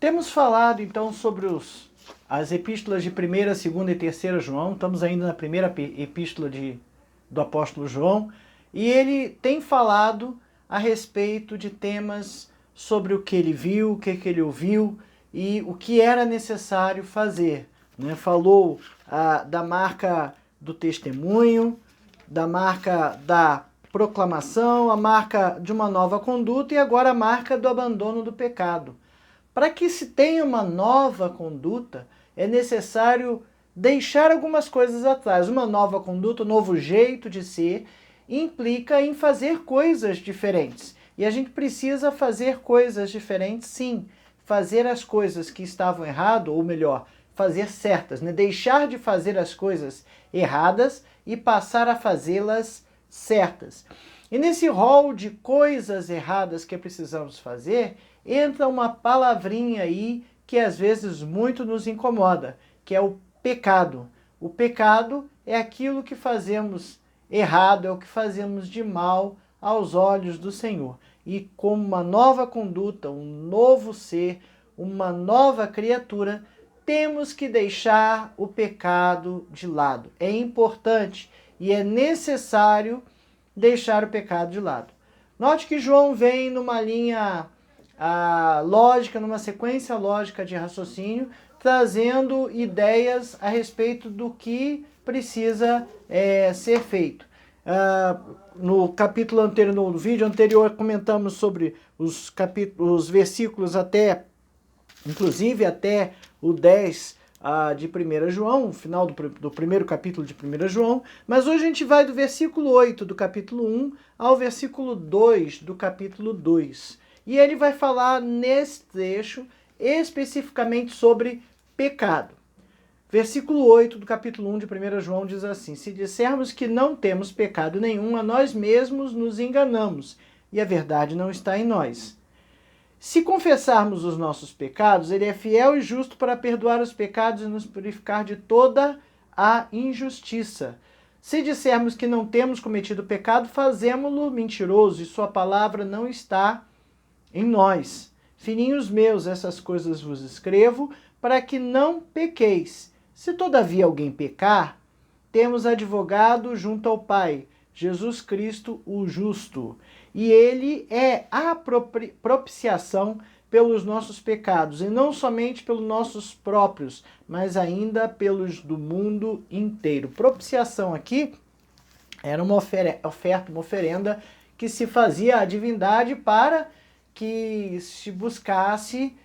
Temos falado então sobre as epístolas de 1ª, 2ª e 3ª João. Estamos ainda na primeira epístola do apóstolo João. E ele tem falado a respeito de temas sobre o que ele viu, o que ele ouviu e o que era necessário fazer. Né? Falou da marca do testemunho, da marca da proclamação, a marca de uma nova conduta e agora a marca do abandono do pecado. Para que se tenha uma nova conduta, é necessário deixar algumas coisas atrás. Uma nova conduta, um novo jeito de ser, implica em fazer coisas diferentes. E a gente precisa fazer coisas diferentes, sim. Fazer as coisas que estavam erradas, ou melhor, fazer certas, né? Deixar de fazer as coisas erradas e passar a fazê-las certas. E nesse rol de coisas erradas que precisamos fazer, entra uma palavrinha aí que às vezes muito nos incomoda, que é o pecado. O pecado é aquilo que fazemos errado, é o que fazemos de mal aos olhos do Senhor. E como uma nova conduta, um novo ser, uma nova criatura, temos que deixar o pecado de lado. É importante e é necessário deixar o pecado de lado. Note que João vem numa linha lógica, numa sequência lógica de raciocínio, trazendo ideias a respeito do que precisa ser feito. No capítulo anterior, no vídeo anterior, comentamos sobre os versículos inclusive até o 10 de 1 João, o final do primeiro capítulo de 1 João, mas hoje a gente vai do versículo 8 do capítulo 1 ao versículo 2 do capítulo 2. E ele vai falar nesse trecho especificamente sobre pecado. Versículo 8 do capítulo 1 de 1 João diz assim: se dissermos que não temos pecado nenhum, a nós mesmos nos enganamos, e a verdade não está em nós. Se confessarmos os nossos pecados, ele é fiel e justo para perdoar os pecados e nos purificar de toda a injustiça. Se dissermos que não temos cometido pecado, fazemo-lo mentiroso e sua palavra não está em nós. Filhinhos meus, essas coisas vos escrevo para que não pequeis. Se todavia alguém pecar, temos advogado junto ao Pai, Jesus Cristo o justo. E ele é a propiciação pelos nossos pecados, e não somente pelos nossos próprios, mas ainda pelos do mundo inteiro. Propiciação aqui era uma oferta, uma oferenda que se fazia à divindade para que se buscasse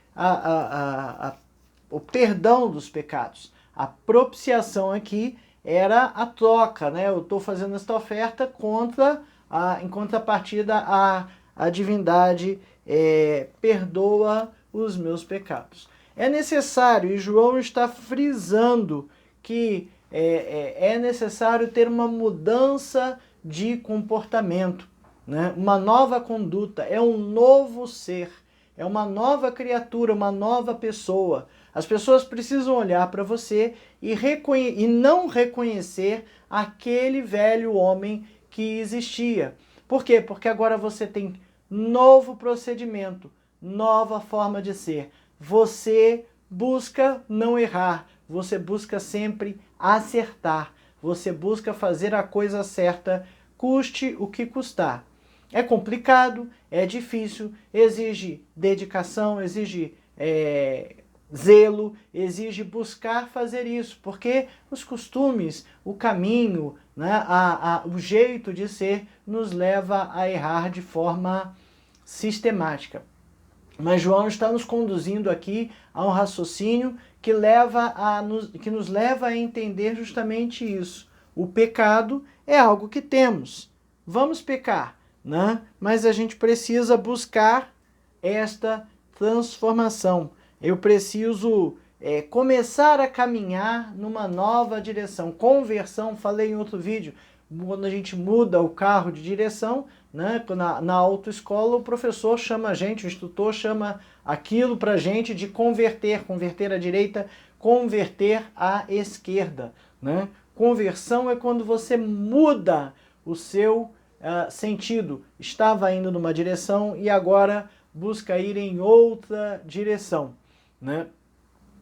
o perdão dos pecados. A propiciação aqui era a troca, né? Eu estou fazendo esta oferta em contrapartida a divindade perdoa os meus pecados. É necessário, e João está frisando que é necessário ter uma mudança de comportamento, né? Uma nova conduta, é um novo ser, é uma nova criatura, uma nova pessoa. As pessoas precisam olhar para você e não reconhecer aquele velho homem que existia. Por quê? Porque agora você tem novo procedimento, nova forma de ser. Você busca não errar, você busca sempre acertar, você busca fazer a coisa certa, custe o que custar. É complicado, é difícil, exige dedicação, exige zelo, exige buscar fazer isso, porque os costumes, o caminho, né, o jeito de ser nos leva a errar de forma sistemática. Mas João está nos conduzindo aqui a um raciocínio que nos leva a entender justamente isso. O pecado é algo que temos. Vamos pecar, né? Mas a gente precisa buscar esta transformação. Eu preciso começar a caminhar numa nova direção. Conversão, falei em outro vídeo, quando a gente muda o carro de direção, né, na autoescola o professor chama a gente, o instrutor chama aquilo para a gente de converter à direita, converter à esquerda. Né? Conversão é quando você muda o seu sentido. Estava indo numa direção e agora busca ir em outra direção. né?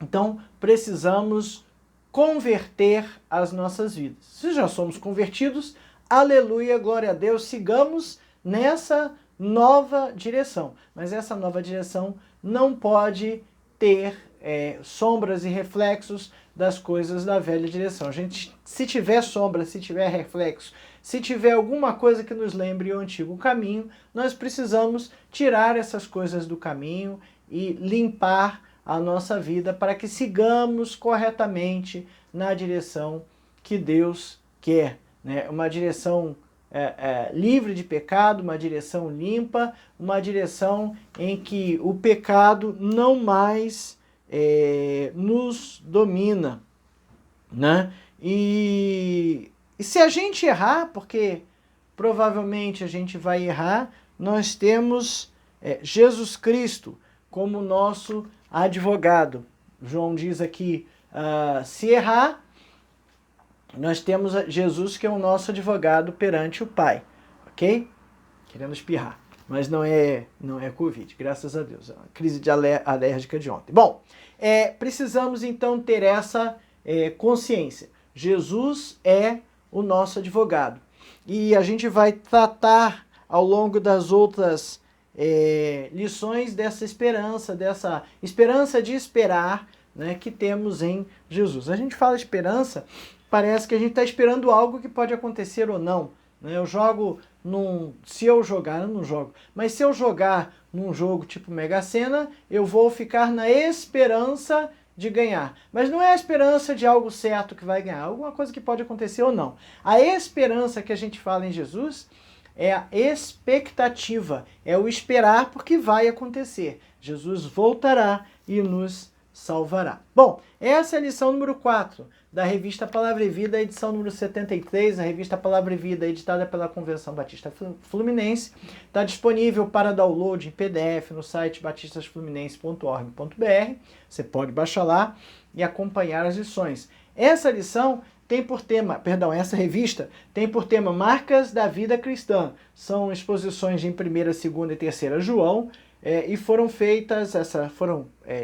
Então, precisamos converter as nossas vidas. Se já somos convertidos, aleluia, glória a Deus, sigamos nessa nova direção. Mas essa nova direção não pode ter sombras e reflexos das coisas da velha direção. A gente, se tiver sombra, se tiver reflexo, se tiver alguma coisa que nos lembre o antigo caminho, nós precisamos tirar essas coisas do caminho e limpar a nossa vida para que sigamos corretamente na direção que Deus quer, né? Uma direção livre de pecado, uma direção limpa, uma direção em que o pecado não mais nos domina, né? E se a gente errar, porque provavelmente a gente vai errar, nós temos Jesus Cristo como nosso advogado. João diz aqui, se errar, nós temos Jesus que é o nosso advogado perante o Pai, ok? Querendo espirrar, mas não é Covid, graças a Deus, é uma crise alérgica de ontem. Bom, precisamos então ter essa consciência. Jesus é o nosso advogado. E a gente vai tratar ao longo das outras lições dessa esperança de esperar, né, que temos em Jesus. A gente fala esperança, parece que a gente está esperando algo que pode acontecer ou não. Né? Se eu jogar, eu não jogo, mas se eu jogar num jogo tipo Mega Sena, eu vou ficar na esperança de ganhar. Mas não é a esperança de algo certo que vai ganhar, alguma coisa que pode acontecer ou não. A esperança que a gente fala em Jesus é a expectativa, é o esperar porque vai acontecer. Jesus voltará e nos salvará. Bom, essa é a lição número 4 da revista Palavra e Vida, edição número 73, a revista Palavra e Vida, editada pela Convenção Batista Fluminense. Está disponível para download em PDF no site batistasfluminense.org.br. Você pode baixar lá e acompanhar as lições. Essa lição tem por tema, essa revista tem por tema Marcas da Vida Cristã. São exposições em 1ª, 2ª e 3ª João, e foram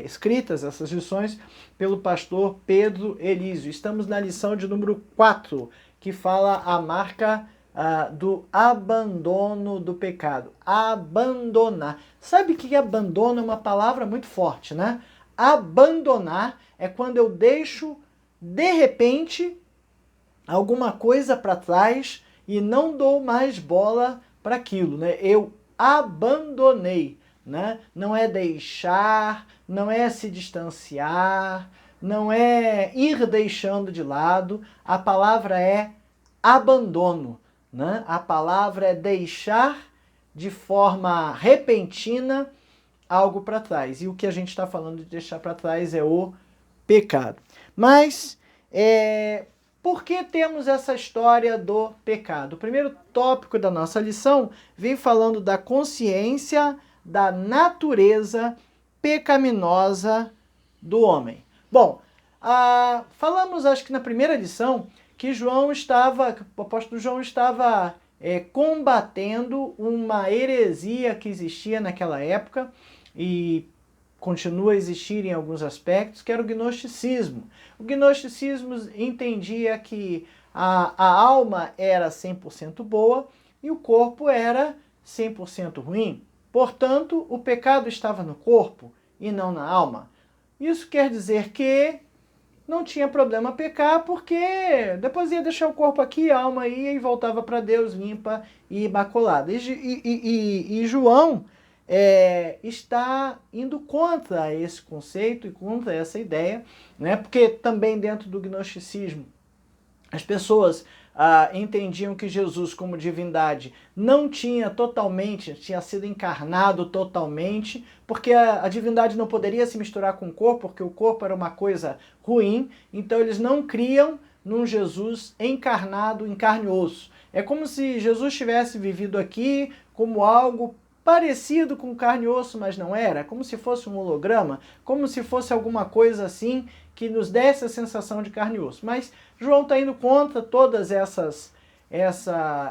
escritas essas lições pelo pastor Pedro Elísio. Estamos na lição de número 4, que fala a marca do abandono do pecado. Abandonar. Sabe que abandono é uma palavra muito forte, né? Abandonar é quando eu deixo, de repente, alguma coisa para trás e não dou mais bola para aquilo, né? Eu abandonei, né? Não é deixar, não é se distanciar, não é ir deixando de lado. A palavra é abandono, né? A palavra é deixar de forma repentina algo para trás. E o que a gente está falando de deixar para trás é o pecado. Mas por que temos essa história do pecado? O primeiro tópico da nossa lição vem falando da consciência da natureza pecaminosa do homem. Bom, falamos, acho que na primeira lição, que o apóstolo João estava combatendo uma heresia que existia naquela época e continua a existir em alguns aspectos, que era o gnosticismo. O gnosticismo entendia que a alma era 100% boa e o corpo era 100% ruim. Portanto, o pecado estava no corpo e não na alma. Isso quer dizer que não tinha problema pecar, porque depois ia deixar o corpo aqui, a alma ia e voltava para Deus limpa e imaculada. E João está indo contra esse conceito e contra essa ideia, né? Porque também dentro do gnosticismo as pessoas entendiam que Jesus, como divindade, não tinha sido encarnado totalmente, porque a divindade não poderia se misturar com o corpo, porque o corpo era uma coisa ruim, então eles não criam num Jesus encarnado em carne e osso. É como se Jesus tivesse vivido aqui como algo parecido com carne e osso, mas não era, como se fosse um holograma, como se fosse alguma coisa assim que nos desse a sensação de carne e osso. Mas João está indo contra todas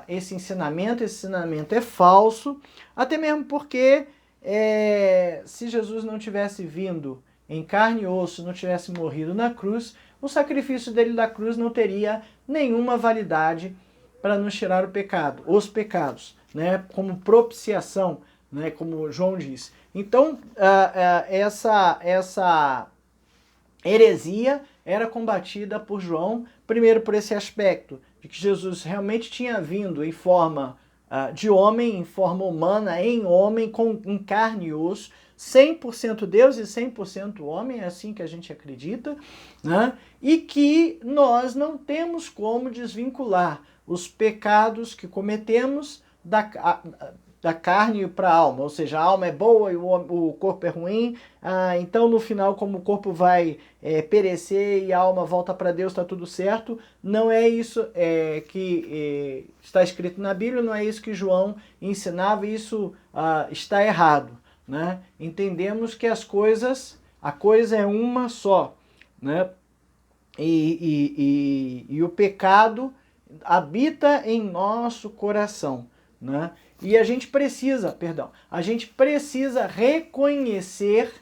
esse ensinamento é falso, até mesmo porque se Jesus não tivesse vindo em carne e osso não tivesse morrido na cruz, o sacrifício dele da cruz não teria nenhuma validade para nos tirar o pecado, os pecados, né? Como propiciação, né? Como João diz. Então, essa heresia era combatida por João, primeiro por esse aspecto de que Jesus realmente tinha vindo em forma de homem, em forma humana, em homem, em carne e osso, 100% Deus e 100% homem, é assim que a gente acredita, né? E que nós não temos como desvincular os pecados que cometemos da carne para a alma, ou seja, a alma é boa e o corpo é ruim, então no final, como o corpo vai perecer e a alma volta para Deus, está tudo certo. Não é isso que está escrito na Bíblia, não é isso que João ensinava, e isso está errado, né? Entendemos que a coisa é uma só, né? E o pecado habita em nosso coração, né? E a gente precisa reconhecer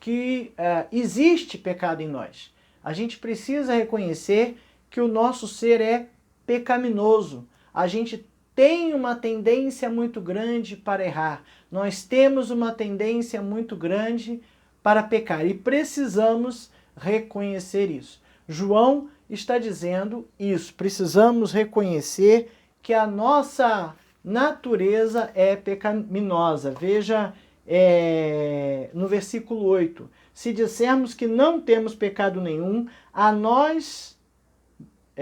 que existe pecado em nós. A gente precisa reconhecer que o nosso ser é pecaminoso. A gente tem uma tendência muito grande para errar. Nós temos uma tendência muito grande para pecar e precisamos reconhecer isso. João está dizendo isso. Precisamos reconhecer que a nossa natureza é pecaminosa. Veja no versículo 8. Se dissermos que não temos pecado nenhum, a nós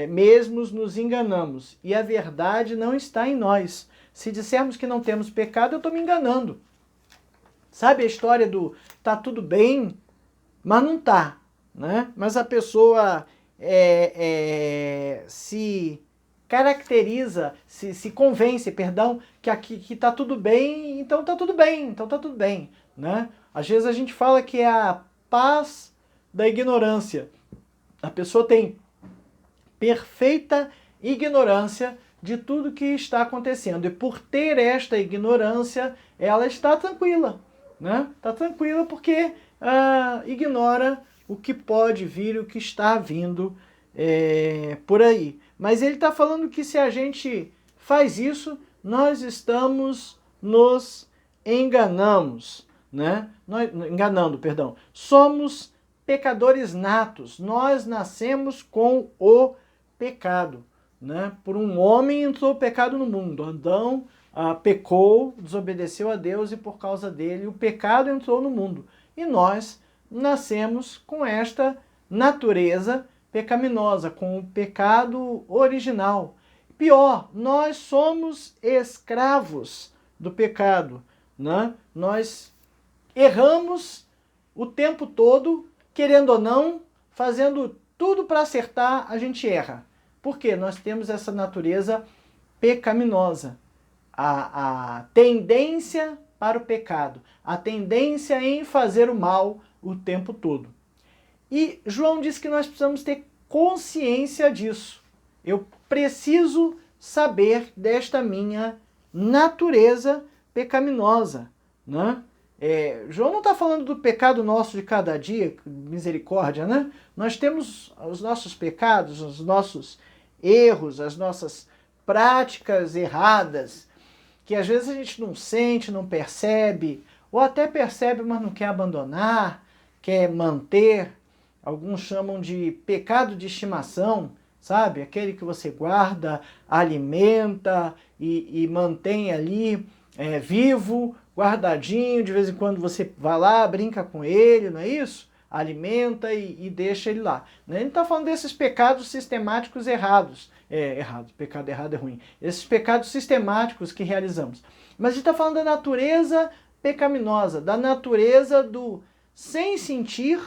mesmos nos enganamos e a verdade não está em nós. Se dissermos que não temos pecado, eu estou me enganando. Sabe a história do tá tudo bem, mas não tá, né? Mas a pessoa se caracteriza, se convence, perdão, que tá tudo bem, então tá tudo bem, né? Às vezes a gente fala que é a paz da ignorância. A pessoa tem perfeita ignorância de tudo que está acontecendo. E por ter esta ignorância, ela está tranquila, né? Está tranquila porque ignora o que pode vir, o que está vindo por aí. Mas ele está falando que se a gente faz isso, nós estamos nos enganando, perdão. Somos pecadores natos. Nós nascemos com o pecado, né? Por um homem entrou o pecado no mundo. Adão pecou, desobedeceu a Deus e por causa dele o pecado entrou no mundo. E nós nascemos com esta natureza pecaminosa, com o pecado original. Pior, nós somos escravos do pecado, né? Nós erramos o tempo todo, querendo ou não, fazendo tudo para acertar, a gente erra. Por quê? Nós temos essa natureza pecaminosa. A tendência para o pecado, a tendência em fazer o mal o tempo todo. E João diz que nós precisamos ter consciência disso. Eu preciso saber desta minha natureza pecaminosa, né? João não está falando do pecado nosso de cada dia, misericórdia, né? Nós temos os nossos pecados, os nossos erros, as nossas práticas erradas, que às vezes a gente não sente, não percebe, ou até percebe, mas não quer abandonar, quer manter. Alguns chamam de pecado de estimação, sabe? Aquele que você guarda, alimenta e mantém ali vivo, guardadinho, de vez em quando você vai lá, brinca com ele, não é isso? Alimenta e deixa ele lá. Ele não está falando desses pecados sistemáticos errados. Pecado errado é ruim. Esses pecados sistemáticos que realizamos. Mas a gente está falando da natureza pecaminosa, da natureza do sem sentir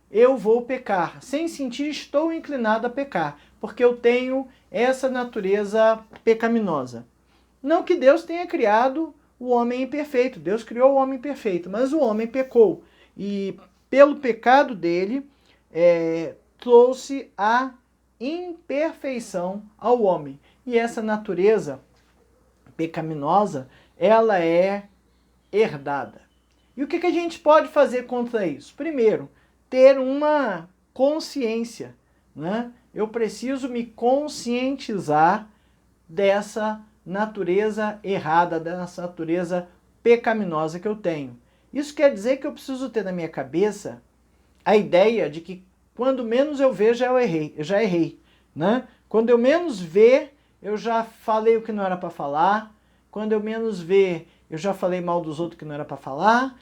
eu vou pecar. Sem sentir estou inclinado a pecar, porque eu tenho essa natureza pecaminosa. Não que Deus tenha criado o homem imperfeito. Deus criou o homem perfeito, mas o homem pecou. E pelo pecado dele, trouxe a imperfeição ao homem. E essa natureza pecaminosa, ela é herdada. E o que a gente pode fazer contra isso? Primeiro, ter uma consciência, né? Eu preciso me conscientizar dessa natureza errada, dessa natureza pecaminosa que eu tenho. Isso quer dizer que eu preciso ter na minha cabeça a ideia de que quando menos eu ver, eu já errei, né? Quando eu menos ver, eu já falei o que não era para falar. Quando eu menos ver, eu já falei mal dos outros que não era para falar.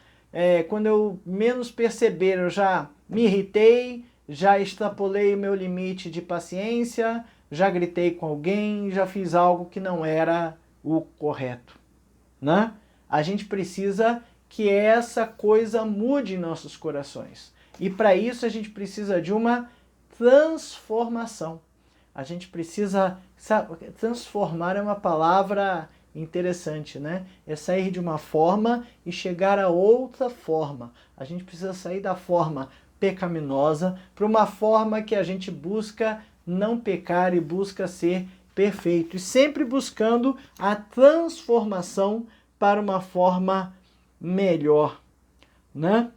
Quando eu menos perceber, eu já me irritei, já extrapolei o meu limite de paciência, já gritei com alguém, já fiz algo que não era o correto, né? A gente precisa que essa coisa mude em nossos corações. E para isso a gente precisa de uma transformação. A gente precisa... Transformar é uma palavra interessante, né? É sair de uma forma e chegar a outra forma. A gente precisa sair da forma pecaminosa para uma forma que a gente busca não pecar e busca ser perfeito. E sempre buscando a transformação para uma forma melhor, né?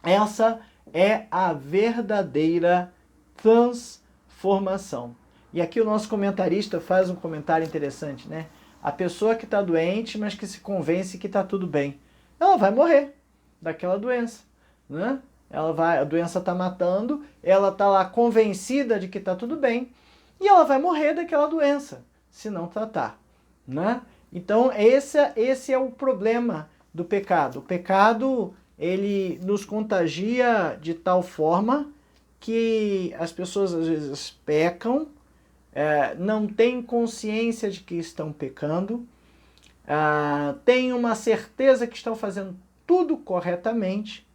Essa é a verdadeira transformação. E aqui o nosso comentarista faz um comentário interessante, né? A pessoa que está doente, mas que se convence que está tudo bem, ela vai morrer daquela doença, né? A doença está matando, ela está lá convencida de que está tudo bem, e ela vai morrer daquela doença, se não tratar, né? Então esse é o problema do pecado. O pecado, ele nos contagia de tal forma que as pessoas às vezes pecam, não têm consciência de que estão pecando, têm uma certeza que estão fazendo tudo corretamente,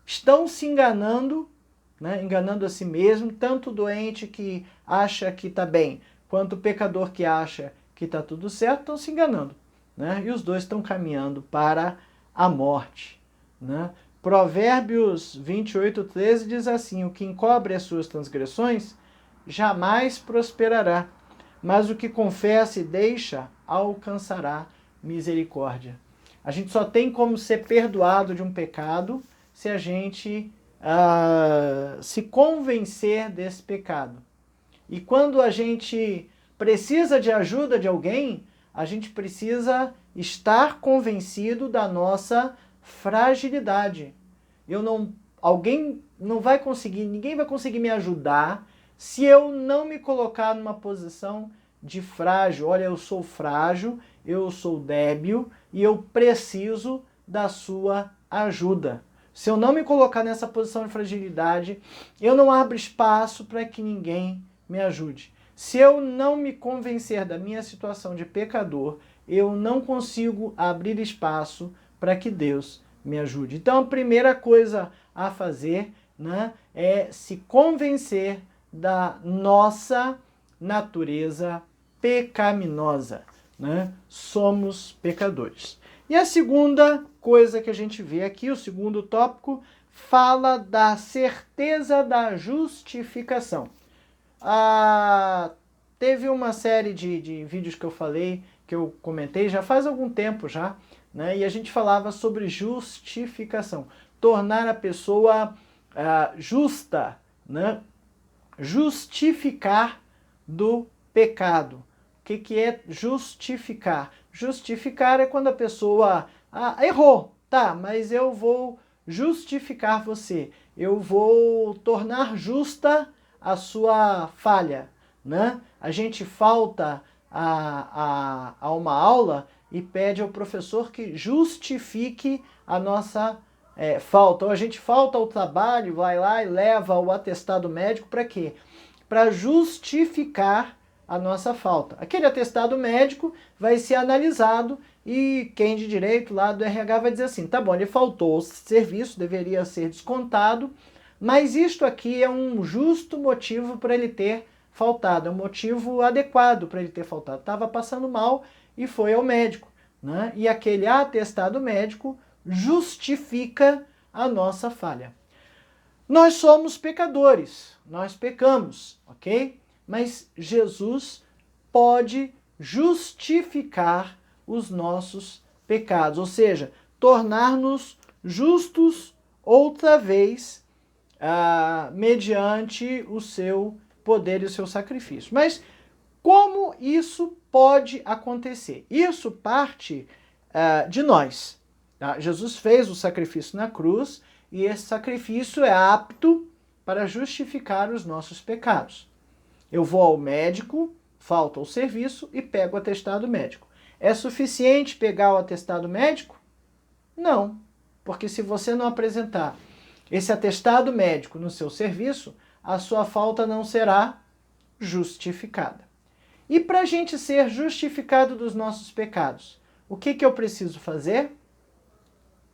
estão se enganando, né, enganando a si mesmo, tanto o doente que acha que está bem, quanto o pecador que acha que está tudo certo, estão se enganando, né? E os dois estão caminhando para a morte, né? Provérbios 28:13 diz assim: o que encobre as suas transgressões jamais prosperará, mas o que confessa e deixa alcançará misericórdia. A gente só tem como ser perdoado de um pecado se a gente se convencer desse pecado. E quando a gente precisa de ajuda de alguém, a gente precisa estar convencido da nossa fragilidade. Ninguém vai conseguir me ajudar se eu não me colocar numa posição de frágil. Olha, eu sou frágil, eu sou débil e eu preciso da sua ajuda. Se eu não me colocar nessa posição de fragilidade, eu não abro espaço para que ninguém me ajude. Se eu não me convencer da minha situação de pecador, eu não consigo abrir espaço para que Deus me ajude. Então a primeira coisa a fazer, né, é se convencer da nossa natureza pecaminosa, né? Somos pecadores. E a segunda coisa que a gente vê aqui, o segundo tópico, fala da certeza da justificação. Teve uma série de vídeos que eu comentei já faz algum tempo já, né? E a gente falava sobre justificação, tornar a pessoa justa, né? Justificar do pecado. O que é justificar? Justificar é quando a pessoa errou, tá, mas eu vou justificar você, eu vou tornar justa a sua falha, né? A gente falta a uma aula e pede ao professor que justifique a nossa falta. Ou a gente falta ao trabalho, vai lá e leva o atestado médico para quê? Para justificar a nossa falta. Aquele atestado médico vai ser analisado e quem de direito lá do RH vai dizer assim, tá bom, ele faltou o serviço, deveria ser descontado, mas isto aqui é um justo motivo para ele ter faltado, é um motivo adequado para ele ter faltado. Estava passando mal e foi ao médico, né? E aquele atestado médico justifica a nossa falha. Nós somos pecadores, nós pecamos, ok? Mas Jesus pode justificar os nossos pecados, ou seja, tornar-nos justos outra vez mediante o seu poder e o seu sacrifício. Mas como isso pode acontecer? Isso parte de nós. Tá? Jesus fez o sacrifício na cruz e esse sacrifício é apto para justificar os nossos pecados. Eu vou ao médico, falto ao serviço e pego o atestado médico. É suficiente pegar o atestado médico? Não, porque se você não apresentar esse atestado médico no seu serviço, a sua falta não será justificada. E para a gente ser justificado dos nossos pecados, o que eu preciso fazer?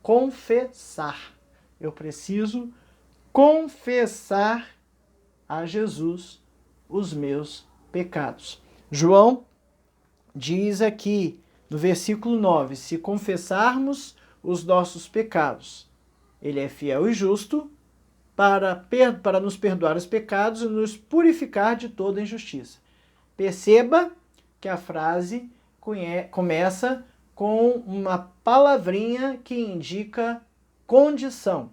Confessar. Eu preciso confessar a Jesus os meus pecados. João diz aqui no versículo 9, se confessarmos os nossos pecados, ele é fiel e justo para nos perdoar os pecados e nos purificar de toda injustiça. Perceba que a frase começa com uma palavrinha que indica condição.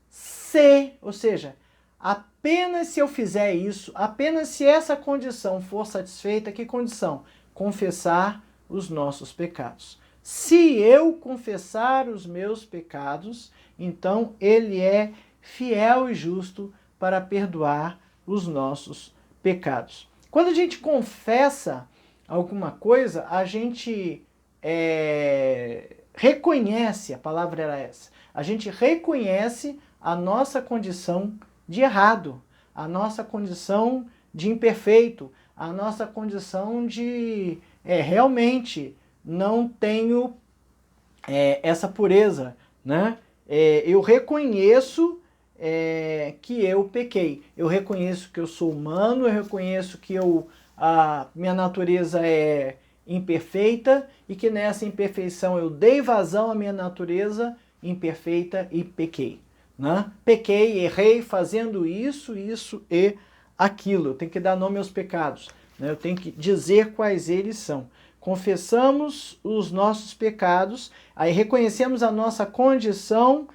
Se, ou seja, apenas se eu fizer isso, apenas se essa condição for satisfeita, que condição? Confessar os nossos pecados. Se eu confessar os meus pecados, então ele é fiel e justo para perdoar os nossos pecados. Quando a gente confessa alguma coisa, a gente reconhece, a palavra era essa, a gente reconhece a nossa condição de errado, a nossa condição de imperfeito, a nossa condição de realmente não tenho essa pureza, né? Eu reconheço que eu pequei, eu reconheço que eu sou humano, eu reconheço que a minha natureza é imperfeita e que nessa imperfeição eu dei vazão à minha natureza imperfeita e pequei. Né? Pequei, errei fazendo isso e aquilo. Eu tenho que dar nome aos pecados, né? Eu tenho que dizer quais eles são. Confessamos os nossos pecados, aí reconhecemos a nossa condição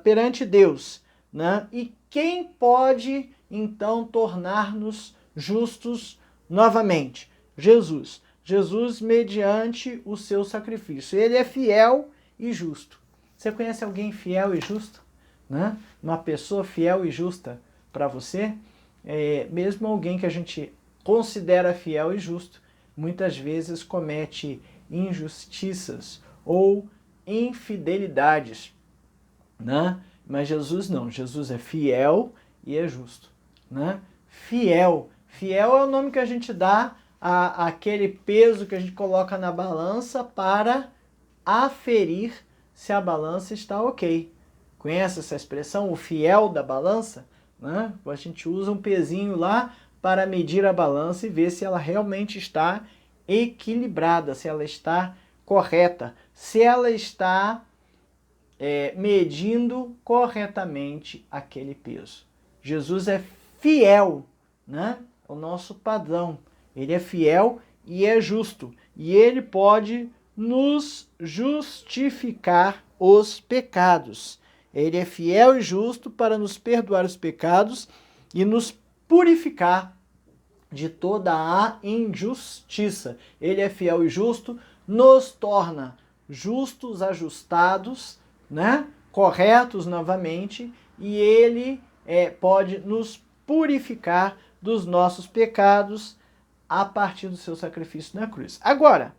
perante Deus, né? E quem pode então tornar-nos justos novamente? Jesus. Jesus mediante o seu sacrifício. Ele é fiel e justo. Você conhece alguém fiel e justo? Né? Uma pessoa fiel e justa para você? Mesmo alguém que a gente considera fiel e justo, muitas vezes comete injustiças ou infidelidades. Né? Mas Jesus não. Jesus é fiel e é justo. Né? Fiel. Fiel é o nome que a gente dá àquele peso que a gente coloca na balança para aferir se a balança está ok. Conhece essa expressão, o fiel da balança? Né? A gente usa um pezinho lá para medir a balança e ver se ela realmente está equilibrada, se ela está correta, se ela está medindo corretamente aquele peso. Jesus é fiel, né? O nosso padrão. Ele é fiel e é justo. E ele pode nos justificar os pecados. Ele é fiel e justo para nos perdoar os pecados e nos purificar de toda a injustiça. Ele é fiel e justo, nos torna justos, ajustados, né? Corretos novamente, e ele pode nos purificar dos nossos pecados a partir do seu sacrifício na cruz. Agora,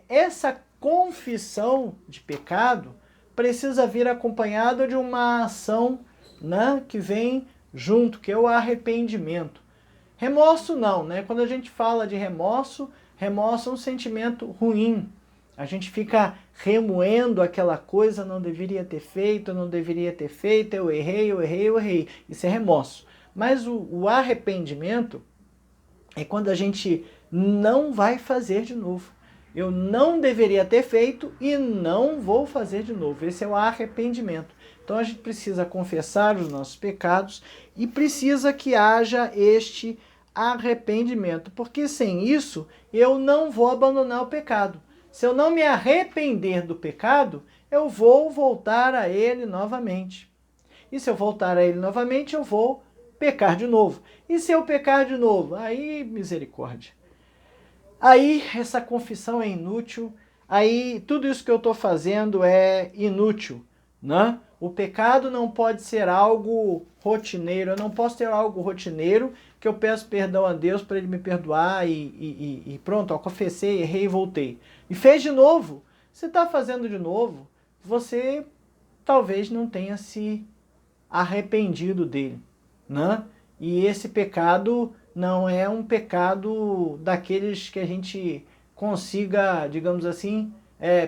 essa confissão de pecado precisa vir acompanhada de uma ação, né, que vem junto, que é o arrependimento. Remorso não, né? Quando a gente fala de remorso, remorso é um sentimento ruim. A gente fica remoendo aquela coisa, não deveria ter feito, não deveria ter feito, eu errei, eu errei, eu errei. Isso é remorso. Mas o arrependimento é quando a gente não vai fazer de novo. Eu não deveria ter feito e não vou fazer de novo. Esse é o arrependimento. Então a gente precisa confessar os nossos pecados e precisa que haja este arrependimento, porque sem isso eu não vou abandonar o pecado. Se eu não me arrepender do pecado, eu vou voltar a ele novamente. E se eu voltar a ele novamente, eu vou pecar de novo. E se eu pecar de novo? Aí, misericórdia. Aí, essa confissão é inútil. Aí, tudo isso que eu estou fazendo é inútil, né? O pecado não pode ser algo rotineiro. Eu não posso ter algo rotineiro que eu peço perdão a Deus para Ele me perdoar e pronto, ó, confessei, errei e voltei. E fez de novo. Se está fazendo de novo, você talvez não tenha se arrependido dele, né? E esse pecado não é um pecado daqueles que a gente consiga, digamos assim,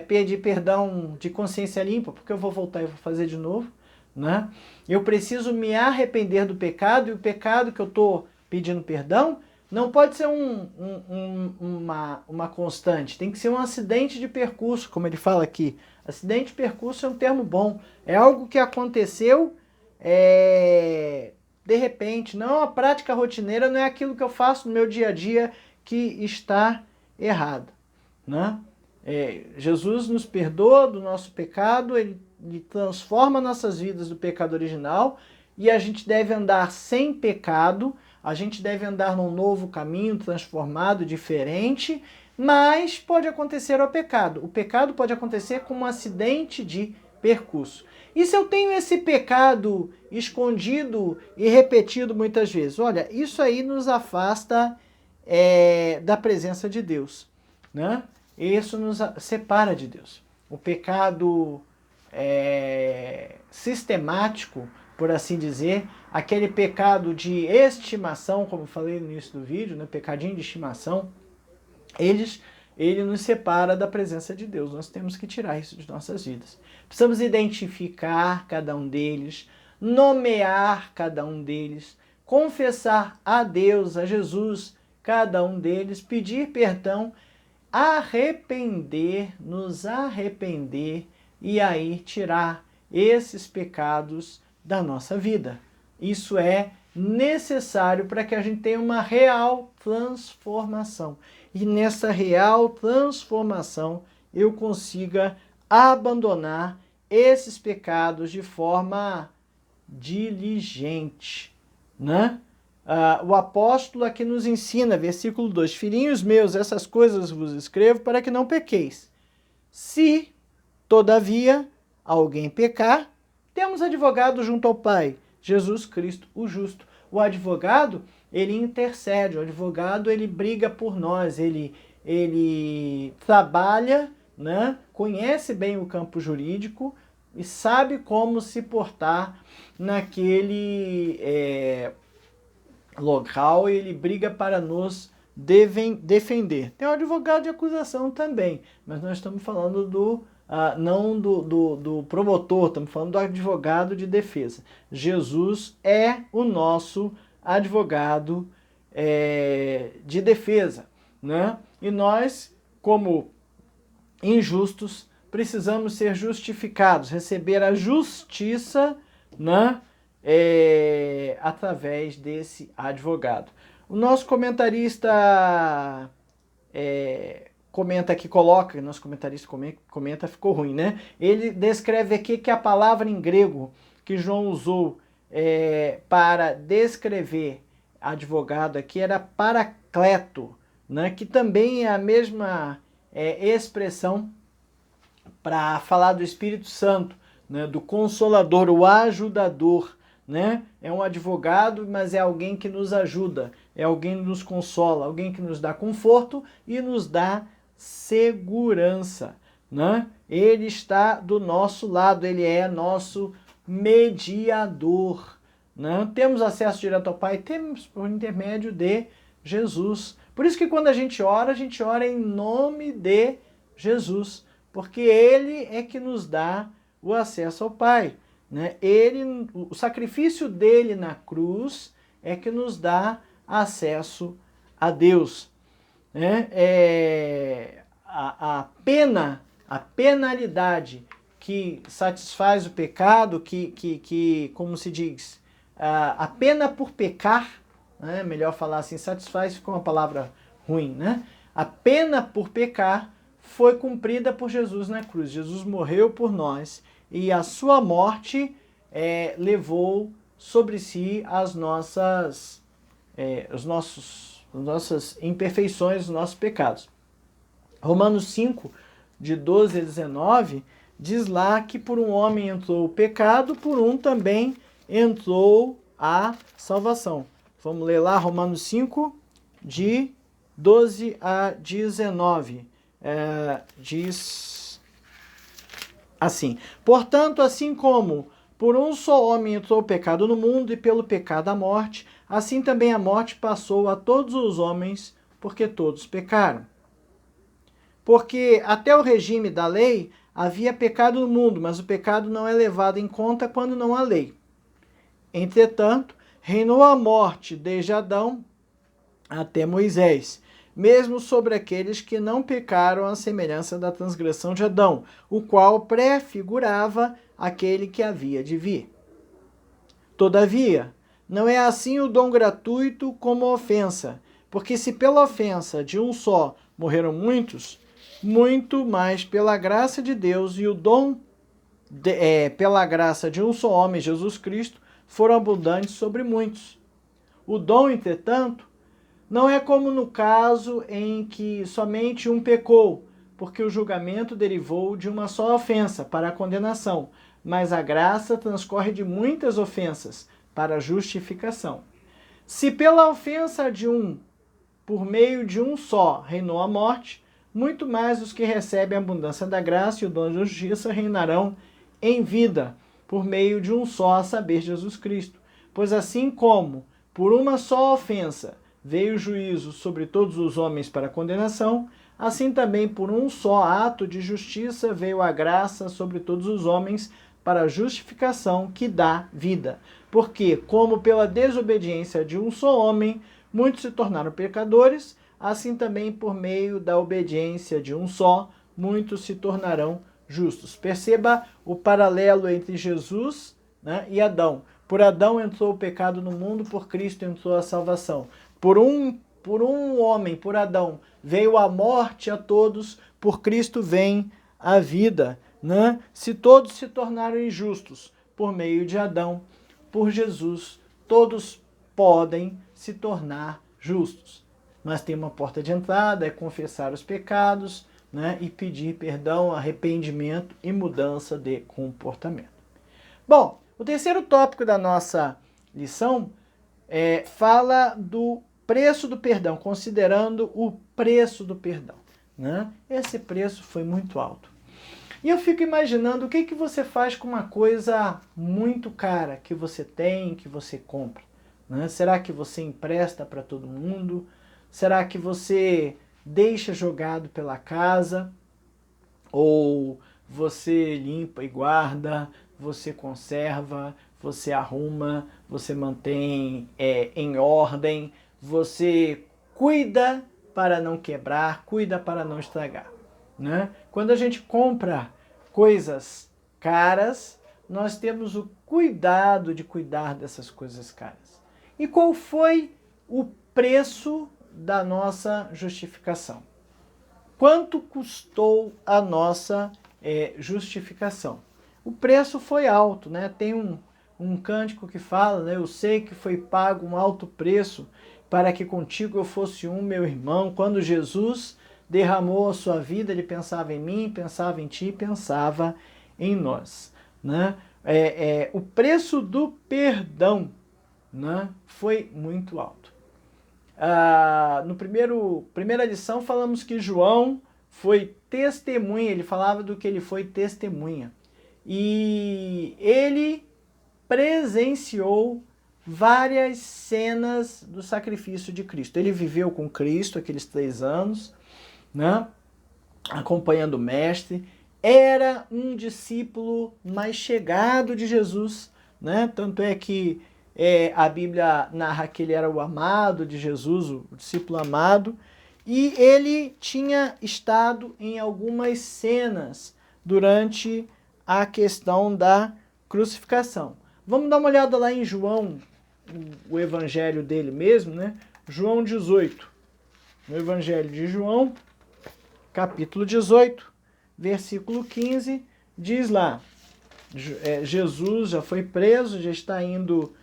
pedir perdão de consciência limpa, porque eu vou voltar e vou fazer de novo, né? Eu preciso me arrepender do pecado, e o pecado que eu estou pedindo perdão não pode ser uma constante, tem que ser um acidente de percurso, como ele fala aqui. Acidente de percurso é um termo bom, é algo que aconteceu de repente, não a prática rotineira, não é aquilo que eu faço no meu dia a dia que está errado, né? Jesus nos perdoa do nosso pecado, ele transforma nossas vidas do pecado original e a gente deve andar sem pecado, a gente deve andar num novo caminho, transformado, diferente, mas pode acontecer o pecado. O pecado pode acontecer como um acidente de percurso. E se eu tenho esse pecado escondido e repetido muitas vezes? Olha, isso aí nos afasta da presença de Deus, né? Isso nos separa de Deus. O pecado sistemático, por assim dizer, aquele pecado de estimação, como falei no início do vídeo, né? Pecadinho de estimação, ele nos separa da presença de Deus. Nós temos que tirar isso de nossas vidas. Precisamos identificar cada um deles, nomear cada um deles, confessar a Deus, a Jesus, cada um deles, pedir perdão, nos arrepender e aí tirar esses pecados da nossa vida. Isso é necessário para que a gente tenha uma real transformação. E nessa real transformação eu consiga abandonar esses pecados de forma diligente, né? O apóstolo aqui nos ensina, versículo 2, filhinhos meus, essas coisas vos escrevo para que não pequeis. Se, todavia, alguém pecar, temos advogado junto ao Pai, Jesus Cristo, o justo. O advogado, ele intercede, o advogado, ele briga por nós, ele trabalha, né? Conhece bem o campo jurídico e sabe como se portar naquele local, ele briga para nos defender. Tem um advogado de acusação também, mas nós estamos falando não do promotor, estamos falando do advogado de defesa. Jesus é o nosso advogado de defesa, né? E nós, como injustos, precisamos ser justificados, receber a justiça, né? Através desse advogado. O nosso comentarista comenta aqui, nosso comentarista comenta, ficou ruim, né? Ele descreve aqui que a palavra em grego que João usou para descrever advogado aqui era paracleto, né? Que também é a mesma expressão para falar do Espírito Santo, né? Do Consolador, o ajudador, né? É um advogado, mas é alguém que nos ajuda, é alguém que nos consola, alguém que nos dá conforto e nos dá segurança, né? Ele está do nosso lado, ele é nosso mediador, né? Temos acesso direto ao Pai, temos por intermédio de Jesus. Por isso que quando a gente ora em nome de Jesus, porque ele é que nos dá o acesso ao Pai, né? O sacrifício dele na cruz é que nos dá acesso a Deus, né? A penalidade que satisfaz o pecado, que como se diz, a pena por pecar, né? Melhor falar assim, satisfaz ficou uma palavra ruim, né? A pena por pecar foi cumprida por Jesus na cruz. Jesus morreu por nós e a sua morte levou sobre si as nossas imperfeições, os nossos pecados. Romanos 5, de 12 a 19, diz lá que por um homem entrou o pecado, por um também entrou a salvação. Vamos ler lá Romanos 5, de 12 a 19. Diz assim: portanto, assim como por um só homem entrou o pecado no mundo, e pelo pecado a morte, assim também a morte passou a todos os homens, porque todos pecaram. Porque até o regime da lei havia pecado no mundo, mas o pecado não é levado em conta quando não há lei. Entretanto, reinou a morte desde Adão até Moisés, mesmo sobre aqueles que não pecaram à semelhança da transgressão de Adão, o qual prefigurava aquele que havia de vir. Todavia, não é assim o dom gratuito como a ofensa, porque se pela ofensa de um só morreram muitos, muito mais pela graça de Deus e o dom pela graça de um só homem, Jesus Cristo, foram abundantes sobre muitos. O dom, entretanto, não é como no caso em que somente um pecou, porque o julgamento derivou de uma só ofensa para a condenação, mas a graça transcorre de muitas ofensas para a justificação. Se pela ofensa de um, por meio de um só, reinou a morte, muito mais os que recebem a abundância da graça e o dom da justiça reinarão em vida, por meio de um só, a saber, Jesus Cristo. Pois assim como por uma só ofensa veio o juízo sobre todos os homens para condenação, assim também por um só ato de justiça veio a graça sobre todos os homens para a justificação que dá vida. Porque, como pela desobediência de um só homem, muitos se tornaram pecadores, assim também por meio da obediência de um só, muitos se tornarão justos. Perceba o paralelo entre Jesus, né, e Adão. Por Adão entrou o pecado no mundo, por Cristo entrou a salvação. Por um homem, por Adão, veio a morte a todos, por Cristo vem a vida. Né? Se todos se tornaram injustos por meio de Adão, por Jesus, todos podem se tornar justos. Mas tem uma porta de entrada, é confessar os pecados, né, e pedir perdão, arrependimento e mudança de comportamento. Bom, o terceiro tópico da nossa lição fala do preço do perdão, considerando o preço do perdão. Né? Esse preço foi muito alto. E eu fico imaginando o que você faz com uma coisa muito cara que você tem, que você compra. Né? Será que você empresta para todo mundo? Será que você deixa jogado pela casa? Ou você limpa e guarda, você conserva, você arruma, você mantém em ordem, você cuida para não quebrar, cuida para não estragar. Né? Quando a gente compra coisas caras, nós temos o cuidado de cuidar dessas coisas caras. E qual foi o preço da nossa justificação? Quanto custou a nossa justificação? O preço foi alto, né? Tem um cântico que fala, né? Eu sei que foi pago um alto preço para que contigo eu fosse um, meu irmão. Quando Jesus derramou a sua vida, ele pensava em mim, pensava em ti, pensava em nós. Né? O preço do perdão, né, foi muito alto. No primeira lição falamos que João foi testemunha, ele falava do que ele foi testemunha. E ele presenciou várias cenas do sacrifício de Cristo. Ele viveu com Cristo aqueles 3 anos, né, acompanhando o mestre, era um discípulo mais chegado de Jesus, né? Tanto é que a Bíblia narra que ele era o amado de Jesus, o discípulo amado, e ele tinha estado em algumas cenas durante a questão da crucificação. Vamos dar uma olhada lá em João, o evangelho dele mesmo, né? João 18. No evangelho de João, capítulo 18, versículo 15, diz lá: Jesus já foi preso, já está indo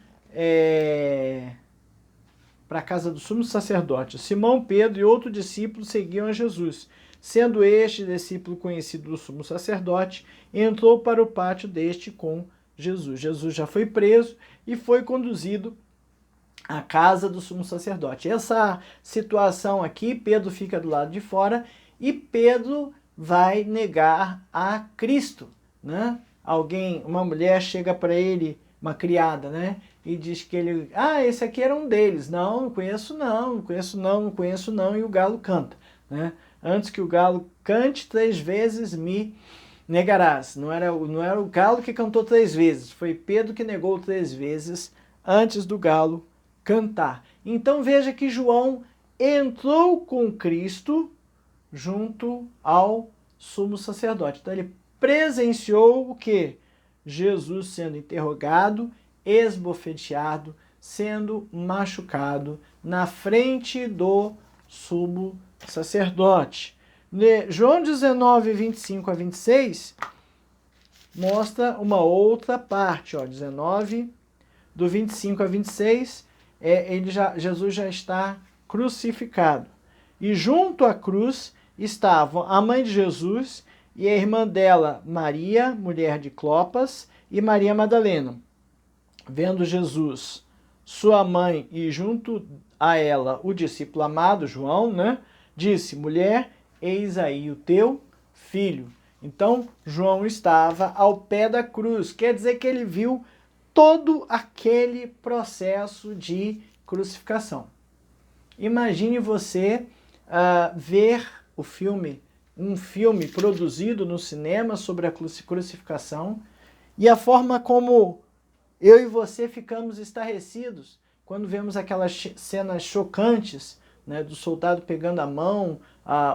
para a casa do sumo sacerdote. Simão, Pedro e outro discípulo seguiam a Jesus. Sendo este discípulo conhecido do sumo sacerdote, entrou para o pátio deste com Jesus. Jesus já foi preso e foi conduzido à casa do sumo sacerdote. Essa situação aqui, Pedro fica do lado de fora e Pedro vai negar a Cristo, né? Uma mulher chega para ele, uma criada, né? E diz que ele, esse aqui era um deles. Não conheço não, não conheço não, não conheço não. E o galo canta, né? Antes que o galo cante 3 vezes, me negarás. Não era o galo que cantou 3 vezes, foi Pedro que negou 3 vezes antes do galo cantar. Então veja que João entrou com Cristo junto ao sumo sacerdote. Então ele presenciou o quê? Jesus sendo interrogado, esbofeteado, sendo machucado na frente do sumo sacerdote. João 19, 25 a 26 mostra uma outra parte, 19, do 25 a 26, Jesus já está crucificado. E junto à cruz estavam a mãe de Jesus e a irmã dela, Maria, mulher de Clopas, e Maria Madalena. Vendo Jesus, sua mãe e junto a ela o discípulo amado, João, né, disse, mulher, eis aí o teu filho. Então, João estava ao pé da cruz, quer dizer que ele viu todo aquele processo de crucificação. Imagine você ver um filme produzido no cinema sobre a crucificação e a forma como eu e você ficamos estarrecidos quando vemos aquelas cenas chocantes, né, do soldado pegando a mão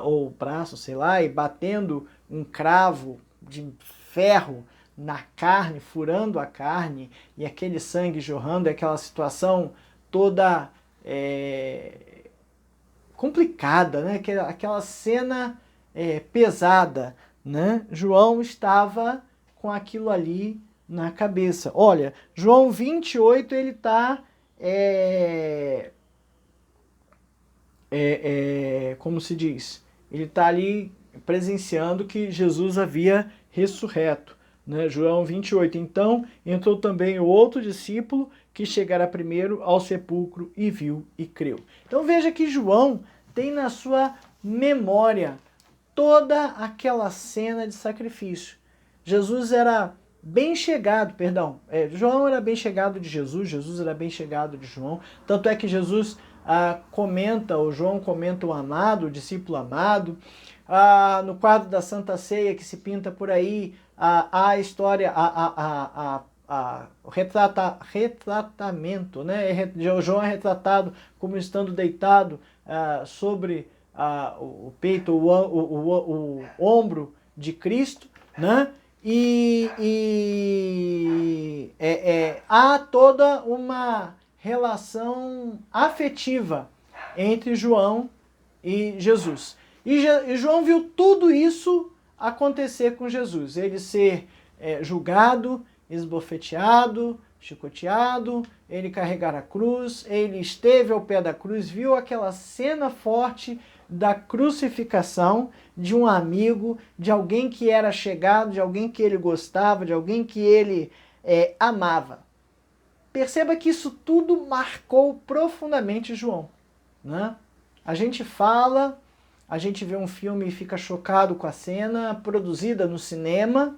ou o braço, sei lá, e batendo um cravo de ferro na carne, furando a carne, e aquele sangue jorrando, aquela situação toda complicada, né? Aquela cena pesada, né? João estava com aquilo ali na cabeça. Olha, João 28, ele está como se diz? Ele está ali presenciando que Jesus havia ressurreto. Né? João 28. Então, entrou também o outro discípulo que chegara primeiro ao sepulcro e viu e creu. Então veja que João tem na sua memória toda aquela cena de sacrifício. Jesus era bem chegado, João era bem chegado de Jesus, Jesus era bem chegado de João. Tanto é que Jesus João comenta o amado, o discípulo amado. No quadro da Santa Ceia que se pinta por aí, a história, o retratamento, né? João é retratado como estando deitado sobre o peito, o ombro de Cristo, né? Há toda uma relação afetiva entre João e Jesus. E João viu tudo isso acontecer com Jesus. Ele ser julgado, esbofeteado, chicoteado, ele carregar a cruz, ele esteve ao pé da cruz, viu aquela cena forte da crucificação de um amigo, de alguém que era chegado, de alguém que ele gostava, de alguém que ele amava. Perceba que isso tudo marcou profundamente João, né? A gente vê um filme e fica chocado com a cena produzida no cinema,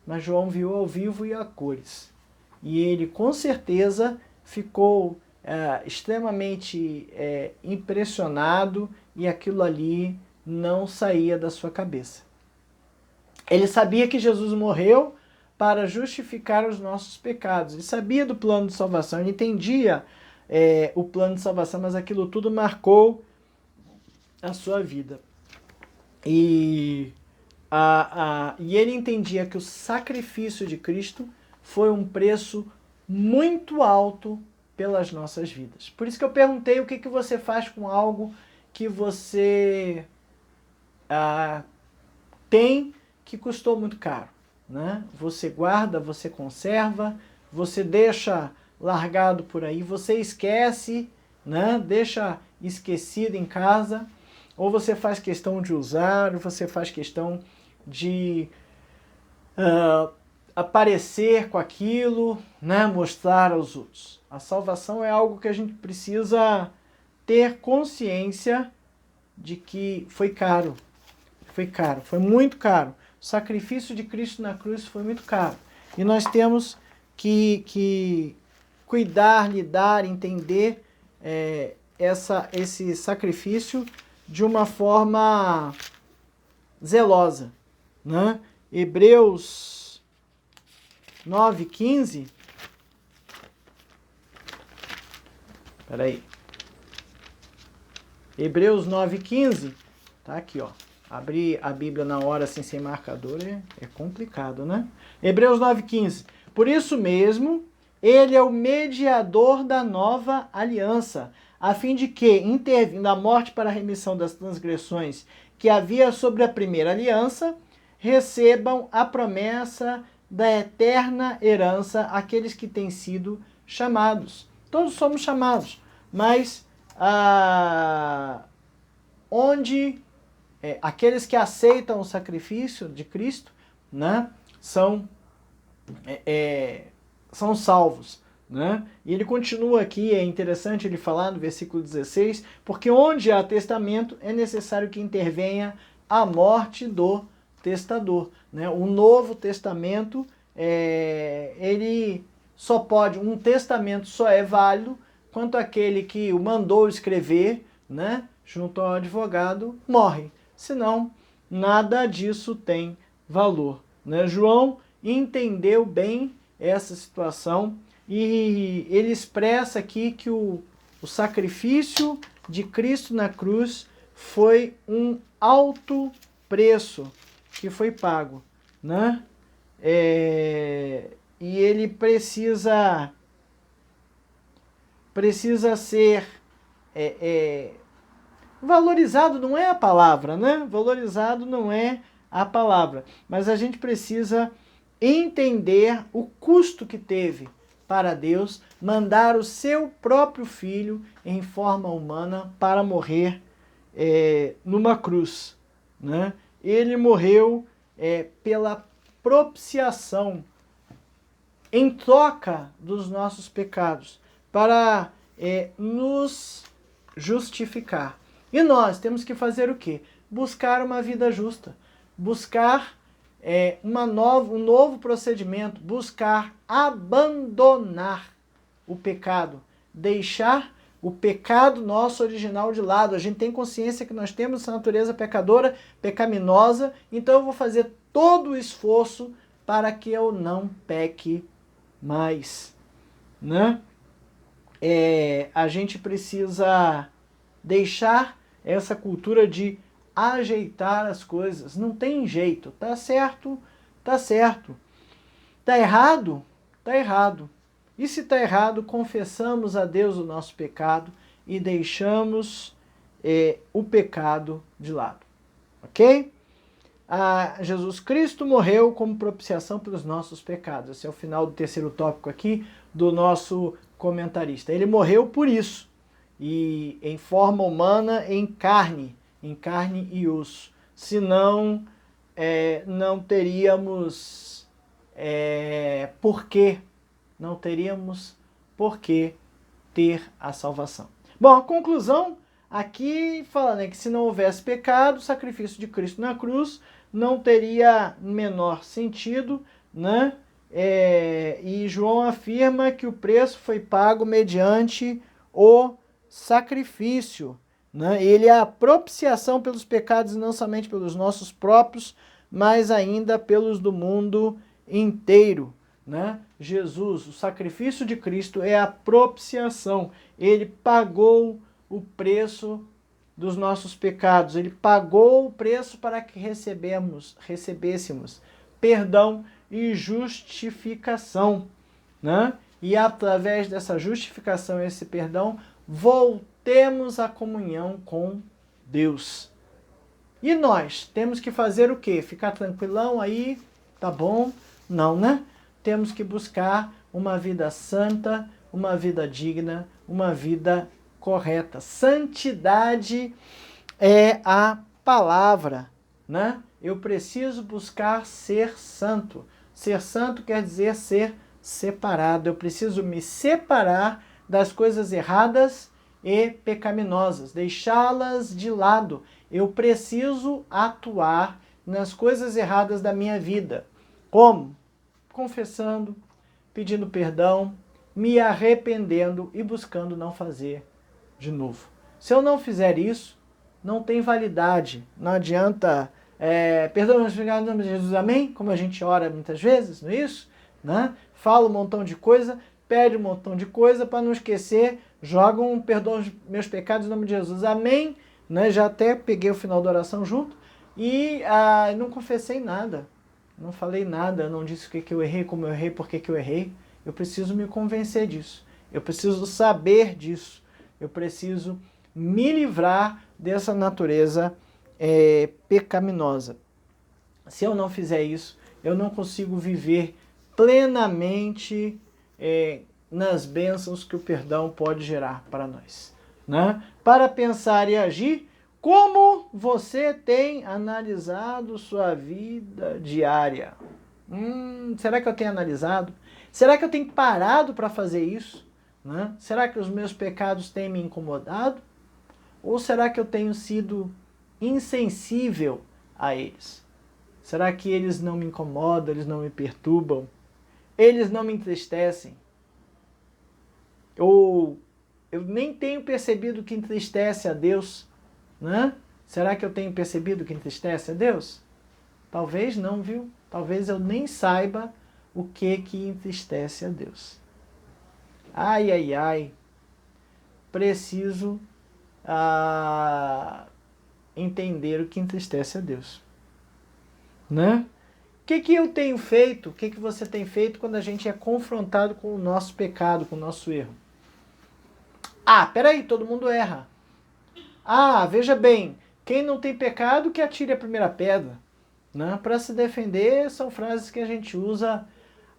mas João viu ao vivo e a cores. E ele com certeza ficou extremamente impressionado e aquilo ali não saía da sua cabeça. Ele sabia que Jesus morreu para justificar os nossos pecados. Ele sabia do plano de salvação, ele entendia o plano de salvação, mas aquilo tudo marcou a sua vida. E ele entendia que o sacrifício de Cristo foi um preço muito alto pelas nossas vidas. Por isso que eu perguntei o que você faz com algo que você tem que custou muito caro. né? Você guarda, você conserva, você deixa largado por aí, você esquece, né? Deixa esquecido em casa, ou você faz questão de usar, ou você faz questão de aparecer com aquilo, né? Mostrar aos outros. A salvação é algo que a gente precisa ter consciência de que foi caro, foi muito caro. O sacrifício de Cristo na cruz foi muito caro. E nós temos que cuidar, lidar, entender esse sacrifício de uma forma zelosa, né? Hebreus 9:15. Espera aí. Hebreus 9:15. Tá aqui, ó. Abrir a Bíblia na hora assim sem marcador é complicado, né? Hebreus 9:15. Por isso mesmo, ele é o mediador da nova aliança, a fim de que, intervindo a morte para a remissão das transgressões que havia sobre a primeira aliança, recebam a promessa da eterna herança aqueles que têm sido chamados. Todos somos chamados, mas onde aqueles que aceitam o sacrifício de Cristo, né, são salvos. Né? E ele continua aqui, é interessante ele falar no versículo 16, porque onde há testamento é necessário que intervenha a morte do testador. Né? O Novo Testamento, ele só pode, um testamento só é válido quanto aquele que o mandou escrever, né, junto ao advogado, morre. Senão, nada disso tem valor. Né? João entendeu bem essa situação e ele expressa aqui que o sacrifício de Cristo na cruz foi um alto preço que foi pago, né? E ele precisa ser valorizado, não é a palavra, né? Valorizado não é a palavra, mas a gente precisa entender o custo que teve para Deus mandar o seu próprio filho em forma humana para morrer numa cruz, né? Ele morreu pela propiciação em troca dos nossos pecados, para nos justificar. E nós temos que fazer o quê? Buscar uma vida justa, buscar um novo procedimento, buscar abandonar o pecado, deixar o pecado nosso original de lado. A gente tem consciência que nós temos essa natureza pecadora, pecaminosa, então eu vou fazer todo o esforço para que eu não peque mais, né? A gente precisa deixar essa cultura de ajeitar as coisas. Não tem jeito. Tá certo, tá certo. Tá errado, tá errado. E se tá errado, confessamos a Deus o nosso pecado e deixamos o pecado de lado. Ok? Jesus Cristo morreu como propiciação pelos nossos pecados. Esse é o final do terceiro tópico aqui do nosso comentarista. Ele morreu por isso. E em forma humana, em carne e osso. Senão, não teríamos não teríamos por que ter a salvação. Bom, a conclusão aqui fala, né, que se não houvesse pecado, o sacrifício de Cristo na cruz não teria menor sentido, né? E João afirma que o preço foi pago mediante o sacrifício, né? Ele é a propiciação pelos pecados, não somente pelos nossos próprios, mas ainda pelos do mundo inteiro, né? Jesus, o sacrifício de Cristo é a propiciação. Ele pagou o preço dos nossos pecados. Ele pagou o preço para que recebêssemos perdão e justificação, né? E através dessa justificação e esse perdão, voltemos à comunhão com Deus. E nós temos que fazer o quê? Ficar tranquilão aí, Tá bom? Não, né? Temos que buscar uma vida santa, uma vida digna, uma vida correta. Santidade é a palavra, né? Eu preciso buscar ser santo. Ser santo quer dizer ser separado. Eu preciso me separar das coisas erradas e pecaminosas, deixá-las de lado. Eu preciso atuar nas coisas erradas da minha vida. Como? Confessando, pedindo perdão, me arrependendo e buscando não fazer de novo. Se eu não fizer isso, não tem validade. Não adianta, perdão, meus pecados em nome de Jesus, amém? Como a gente ora muitas vezes, não é isso? Né? Fala um montão de coisa, pede um montão de coisa para não esquecer, joga um perdão dos meus pecados em nome de Jesus, amém? Né? Já até peguei o final da oração junto e não confessei nada. Não falei nada, não disse o que eu errei, como eu errei, por que eu errei. Eu preciso me convencer disso. Eu preciso saber disso. Eu preciso me livrar dessa natureza pecaminosa. Se eu não fizer isso, eu não consigo viver plenamente nas bênçãos que o perdão pode gerar para nós. Né? Para pensar e agir, como você tem analisado sua vida diária? Será que eu tenho analisado? Será que eu tenho parado para fazer isso? Né? Será que os meus pecados têm me incomodado? Ou será que eu tenho sido insensível a eles? Será que eles não me incomodam, eles não me perturbam? Eles não me entristecem? Ou eu nem tenho percebido que entristece a Deus? Né? Será que eu tenho percebido que entristece a Deus? Talvez não, viu? Talvez eu nem saiba o que entristece a Deus. Ai, ai, ai. Preciso entender o que entristece a Deus. Né? O que eu tenho feito? O que você tem feito quando a gente é confrontado com o nosso pecado, com o nosso erro? Peraí, todo mundo erra. Veja bem, quem não tem pecado que atire a primeira pedra. Né? Para se defender, são frases que a gente usa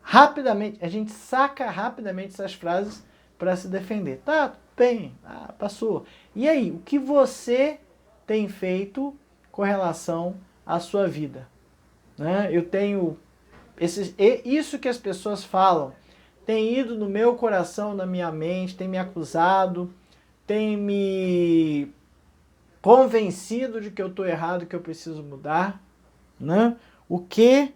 rapidamente, a gente saca rapidamente essas frases para se defender. Tá, bem, passou. E aí, o que você tem feito com relação à sua vida? Né? Eu tenho isso que as pessoas falam, tem ido no meu coração, na minha mente, tem me acusado, tem me convencido de que eu estou errado, que eu preciso mudar. Né? O que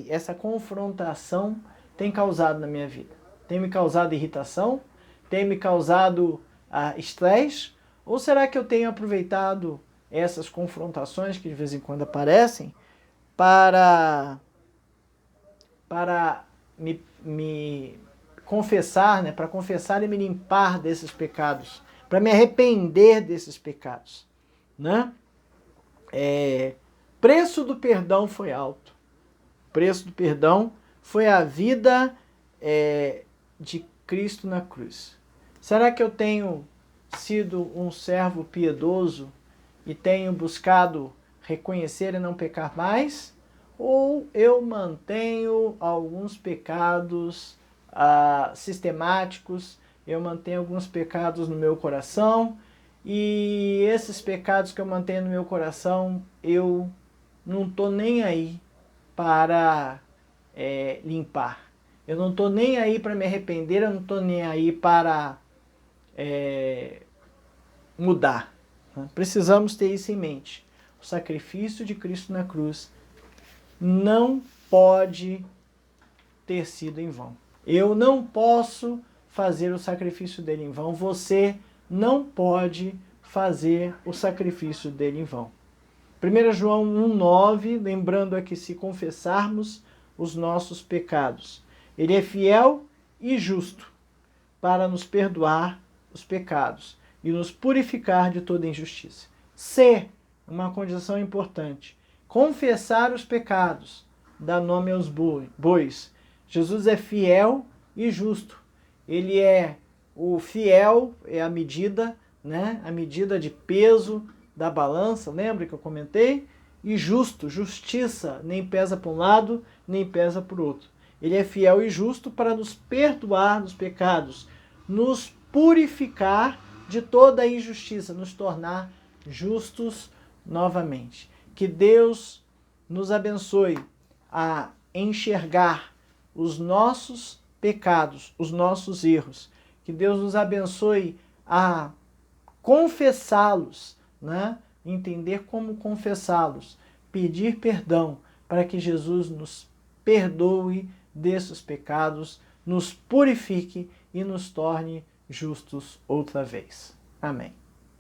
essa confrontação tem causado na minha vida? Tem me causado irritação? Tem me causado estresse? Ou será que eu tenho aproveitado essas confrontações que de vez em quando aparecem para me confessar, né? Para confessar e me limpar desses pecados, para me arrepender desses pecados? Né? Preço do perdão foi alto. Preço do perdão foi a vida de Cristo na cruz. Será que eu tenho sido um servo piedoso e tenho buscado reconhecer e não pecar mais? Ou eu mantenho alguns pecados sistemáticos, eu mantenho alguns pecados no meu coração, e esses pecados que eu mantenho no meu coração, eu não estou nem aí para limpar. Eu não estou nem aí para me arrepender, eu não estou nem aí para mudar. Né? Precisamos ter isso em mente. O sacrifício de Cristo na cruz não pode ter sido em vão. Eu não posso fazer o sacrifício dele em vão. Você não pode fazer o sacrifício dele em vão. 1 João 1,9, lembrando aqui, se confessarmos os nossos pecados, ele é fiel e justo para nos perdoar os pecados e nos purificar de toda injustiça. Se, uma condição importante, confessar os pecados, dá nome aos bois. Jesus é fiel e justo. Ele é o fiel, é a medida, né? A medida de peso da balança, lembra que eu comentei? e justo, justiça, nem pesa para um lado, nem pesa para o outro. Ele é fiel e justo para nos perdoar dos pecados, nos purificar de toda a injustiça, nos tornar justos novamente. Que Deus nos abençoe a enxergar os nossos pecados, os nossos erros. Que Deus nos abençoe a confessá-los, né? Entender como confessá-los, pedir perdão para que Jesus nos perdoe desses pecados, nos purifique e nos torne justos outra vez. Amém.